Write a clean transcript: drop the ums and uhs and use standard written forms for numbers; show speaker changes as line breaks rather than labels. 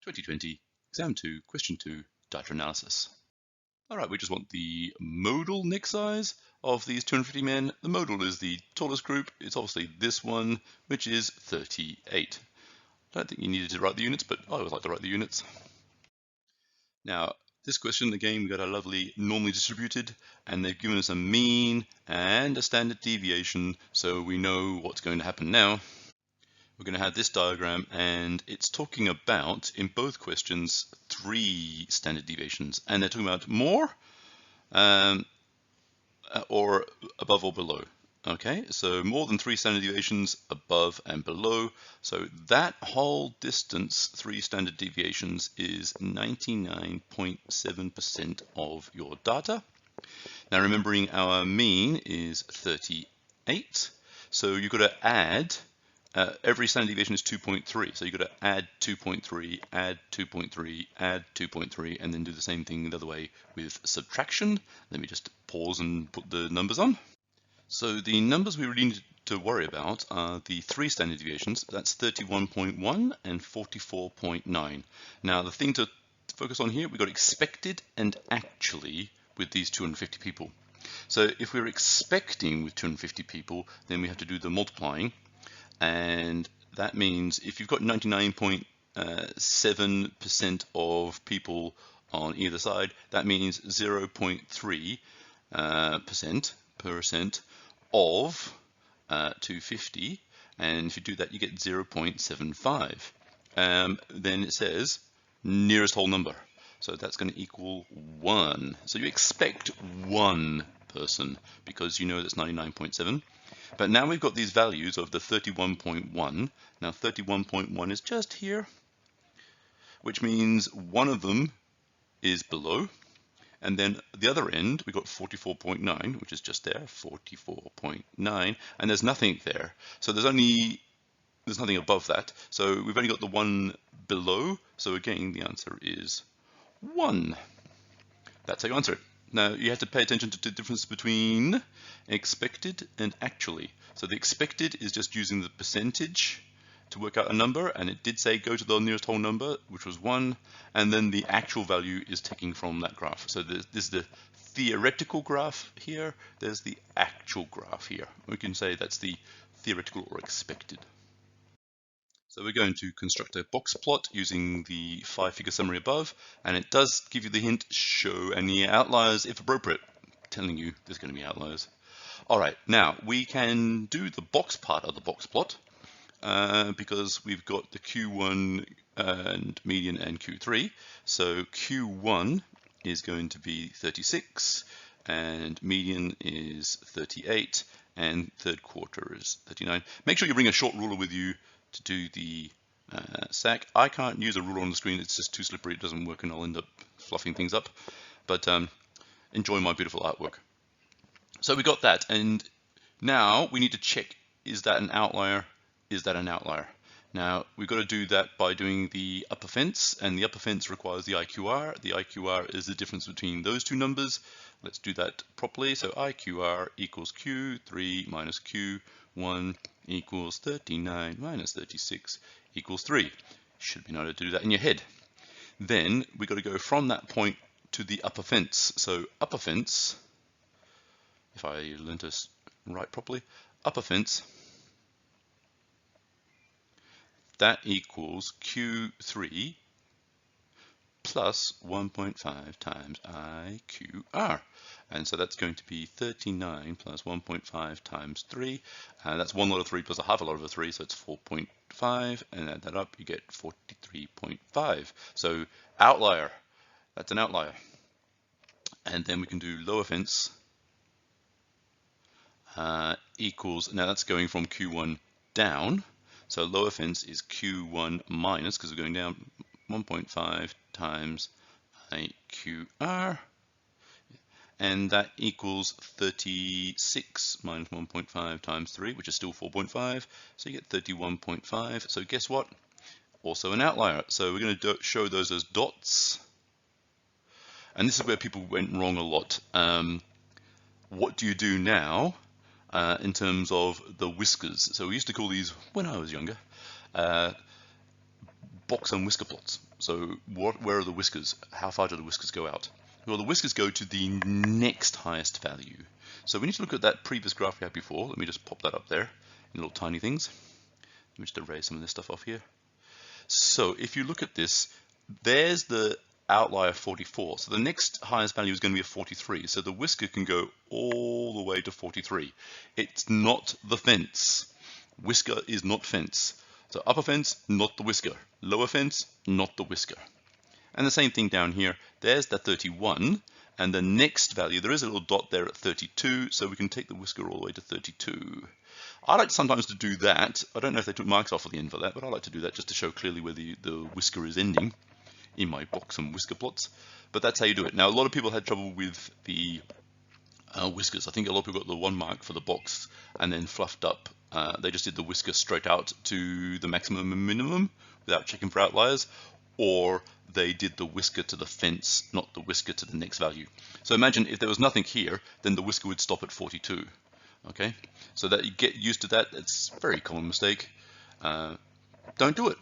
2020, Exam 2, Question 2, Data Analysis. All right, we just want the modal neck size of these 250 men. The modal is the tallest group. It's obviously this one, which is 38. I don't think you needed to write the units, but I always like to write the units. Now, this question, again, we got a lovely normally distributed, and they've given us a mean and a standard deviation, so we know what's going to happen now. We're going to have this diagram, and it's talking about, in both questions, 3 standard deviations, and they're talking about more or above or below. Okay, so more than 3 standard deviations, above and below. So that whole distance, 3 standard deviations, is 99.7% of your data. Now, remembering our mean is 38, so you've got to add. Every standard deviation is 2.3, so you've got to add 2.3, add 2.3, add 2.3, and then do the same thing the other way with subtraction. Let me just pause and put the numbers on. So the numbers we really need to worry about are the 3 standard deviations. That's 31.1 and 44.9. Now, the thing to focus on here, we've got expected and actually with these 250 people. So if we're expecting with 250 people, then we have to do the multiplying. And that means if you've got 99.7% of people on either side, that means 0.3% of 250. And if you do that, you get 0.75. Then it says nearest whole number. So that's going to equal 1. So you expect 1 person because you know that's 99.7. But now we've got these values of the 31.1. Now 31.1 is just here, which means one of them is below. And then the other end, we've got 44.9, which is just there, 44.9, and there's nothing there. So there's nothing above that. So we've only got the one below. So again, the answer is 1. That's how you answer it. Now, you have to pay attention to the difference between expected and actually. So the expected is just using the percentage to work out a number, and it did say go to the nearest whole number, which was 1, and then the actual value is taken from that graph. So this is the theoretical graph here, there's the actual graph here. We can say that's the theoretical or expected. So we're going to construct a box plot using the 5-figure summary above, and it does give you the hint, show any outliers if appropriate. I'm telling you, there's going to be outliers. All right, now we can do the box part of the box plot because we've got the Q1 and median and Q3. So Q1 is going to be 36, and median is 38, and third quarter is 39. Make sure you bring a short ruler with you to do the SAC. I can't use a ruler on the screen, it's just too slippery, it doesn't work, and I'll end up fluffing things up. But enjoy my beautiful artwork. So we got that, and now we need to check, is that an outlier? Is that an outlier? Now we've got to do that by doing the upper fence, and the upper fence requires the IQR. The IQR is the difference between those two numbers. Let's do that properly. So IQR equals Q3 minus Q1 equals 39 minus 36 equals 3. Should be able to do that in your head. Then we've got to go from that point to the upper fence. So upper fence, if I learn to write properly, upper fence, that equals Q3 plus 1.5 times IQR. And so that's going to be 39 plus 1.5 times 3. That's 1 lot of 3 plus a half a lot of a 3, so it's 4.5. And add that up, you get 43.5. So outlier, that's an outlier. And then we can do lower fence equals, now that's going from Q1 down. So lower fence is Q1 minus, because we're going down, 1.5 times IQR, and that equals 36 minus 1.5 times 3, which is still 4.5, so you get 31.5. So guess what? Also an outlier. So we're going to show those as dots, and this is where people went wrong a lot. What do you do now in terms of the whiskers? So we used to call these, when I was younger, box and whisker plots. So where are the whiskers? How far do the whiskers go out? Well, the whiskers go to the next highest value. So we need to look at that previous graph we had before. Let me just pop that up there in little tiny things. Let me just erase some of this stuff off here. So if you look at this, there's the outlier 44. So the next highest value is going to be a 43. So the whisker can go all the way to 43. It's not the fence. Whisker is not fence. So upper fence, not the whisker. Lower fence, not the whisker. And the same thing down here. There's the 31. And the next value, there is a little dot there at 32. So we can take the whisker all the way to 32. I like sometimes to do that. I don't know if they took marks off at the end for that, but I like to do that just to show clearly where the whisker is ending in my box and whisker plots. But that's how you do it. Now, a lot of people had trouble with the whiskers. I think a lot of people got the 1 mark for the box and then fluffed up. They just did the whisker straight out to the maximum and minimum without checking for outliers, or they did the whisker to the fence, not the whisker to the next value. So imagine if there was nothing here, then the whisker would stop at 42. Okay, so that you get used to that. It's a very common mistake. Don't do it.